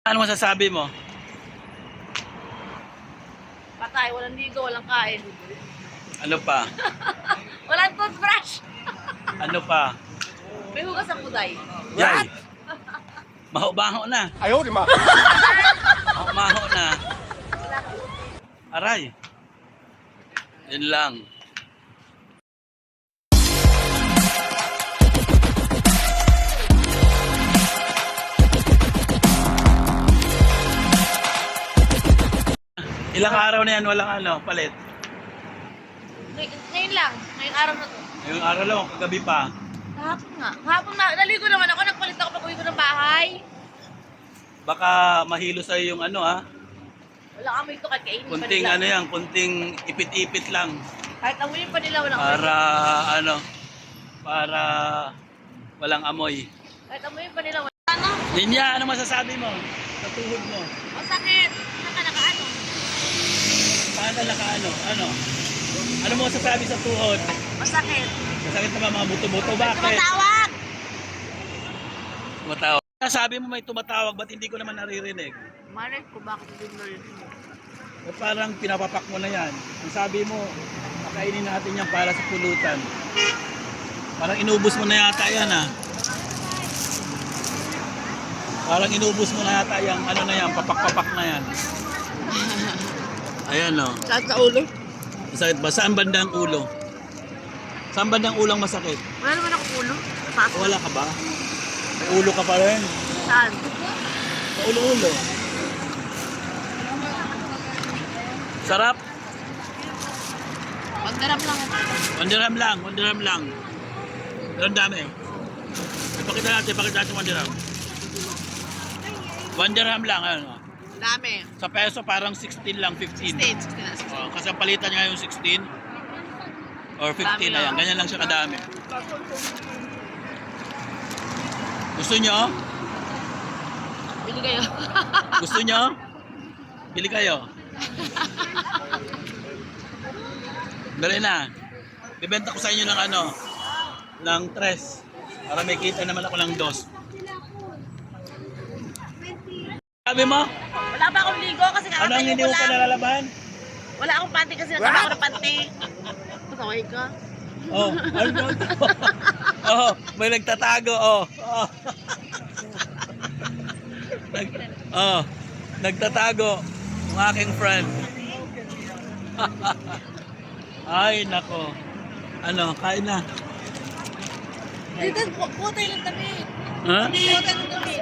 Ano masasabi mo? Patay, walang ligo, walang kain. Ano pa? Walang toothbrush. Ano pa? May hugas ang kuday. Yay! Maho-baho na. Ayaw, di ma. Maho na. Aray. Yun lang. Ilang araw na yan, walang palit. Ngayon lang, ngayong araw na to. Ngayong araw lang, kagabi pa. Kahapon nga. Kahapon na, naligo naman ako, nagpalit ako pag uwi ko ng bahay. Baka mahilo sa'yo yung Wala kami ito kahit kainin pa kunting nila. kunting ipit-ipit lang. Kahit amuyin pa nila, walang Para para walang amoy. Kahit amuyin pa nila, walang ano. Linya, ano masasabi mo? Sa tuhod mo? Masakit. Nakaano. Paano nakaano? Ano mo masasabi sa tuhod? Masakit. Masakit na ba mga buto-buto? Bakit? Tumatawag. Tumatawag. Sabi mo may tumatawag, ba't hindi ko naman naririnig? Malay ko bakit hindi mo rin. O parang pinapapak mo na yan. Ang sabi mo, pakainin natin yan para sa pulutan. Parang inubos mo na yata yan Parang inubos mo na yata yung papak-papak na yan. Ayan o. Saan sa ulo? Masakit ba? Saan bandang ulo? Saan bandang ulo ang masakit? Wala naman ako ulo. Pasok. Wala ka ba? May ulo ka pa rin. Saan? Sa ulo-ulo. Sarap. Pagdarap lang. 1 dirham lang. 1 dirham lang. Pero ang dami. Ipakita natin 1 dirham. 1 dirham lang. Dami. Sa peso parang 16 lang, 15. 16. Kasi ang palitan niya yung 16 or 15 Dami na yan. lang. Ganyan lang siya kadami. Gusto nyo? Bili kayo. Gusto nyo? Bili kayo. Dali na. Bibenta ko sa inyo ng ng 3. Para may kita naman ako ng 2. Sabi mo? Wala pa akong ligo kasi Ano ang hindi mo pa nalalaban? Wala akong panty kasi nasama ko ng panty. Pasaway ka. Oh, ano? Oh, may nagtatago, nagtatago ang aking friend. Ay, nako. Kain na. Dito, puta yung tabi. Ha? Puta yung tabi.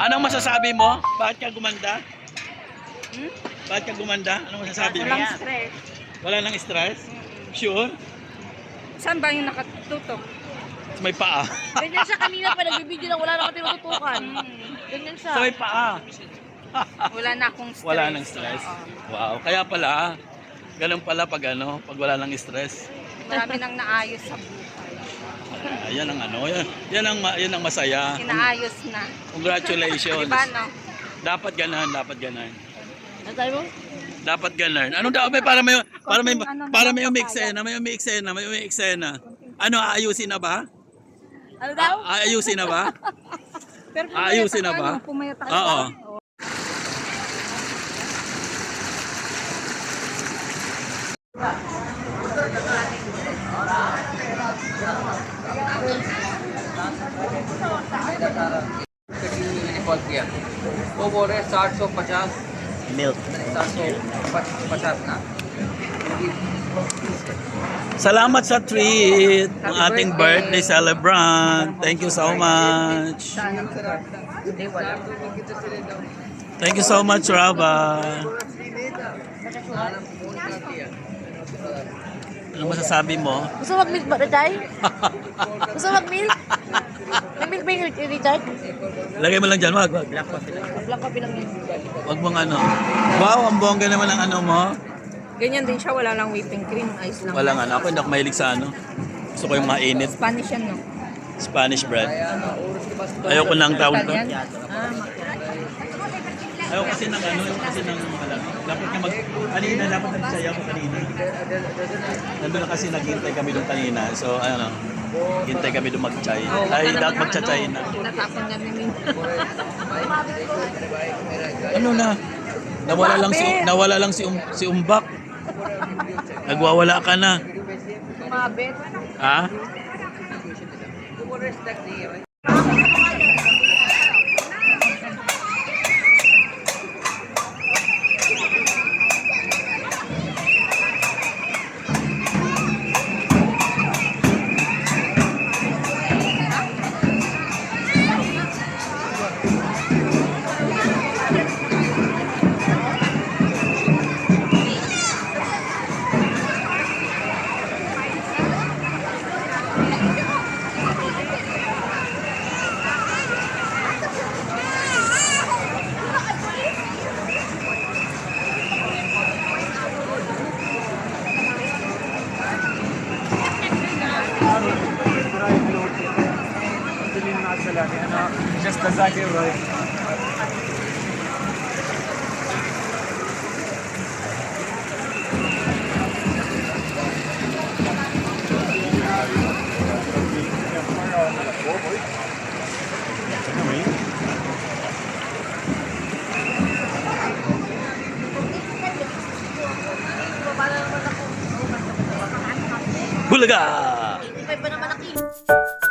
Anong masasabi mo? Bakit ka gumanda? Bakit ka gumanda? Anong masasabi mo? Walang stress. Wala nang stress? Sure? Saan ba yung nakatutok? Sa may paa. Ganyan siya kanina pa, nagbibideo lang, wala na ako tinututukan. Ganyan siya. Sa may paa. Wala na akong stress. Wala nang stress. Wow, kaya pala, ganun pala pag wala nang stress. Marami nang naayos sa buhay. Yan ang yan ang masaya. Inaayos na. Congratulations. Diba, no? Dapat ganun, dapat ganun. Ano tayo mo? Dapat ganun. Anong dapat para may umiksena, may umiksena. Aayusin na ba? Ano daw? Aayusin na ba? Pero Ayusin na ba? Pumayat ako. Oo. Call किया वो बोल रहे 750 Milk. 750 ना Salamat sa treat ng ating birthday celebrant. Thank you so much. Sana hindi wala. Thank you so much, Raba. Ano masasabi mo? Gusto mo mag-milk ba, Richard? Gusto mo mag-milk? May milk ba yung Richard? Lagay mo lang dyan, wag. Black coffee lang yun. Wag mong ano. Wow, ang bongga naman ang ano mo. Ganyan din siya, wala lang whipping cream, ice lang. Walang ano. Ako hindi ako mahilig sa ano. Gusto ko yung mga init. Spanish yan, no? Spanish bread. Ayoko ng tawag to. Italian? Ayoko kasi ng ano. Ayoko kasi ng alam. Dapat nga kanina dapat nagsaya ko kanina. Nandun na kasi naghintay kami doon kanina. So ano. Hintay kami doon mag-chay. Ay, dapat mag-chay na. Natapon kami minsan. Ano na? Nawala lang si Umbak. Nagwawala ka na. Mabit. Ha? Just the Zakir, right? Bulaga! 85 pa naman ang kilo.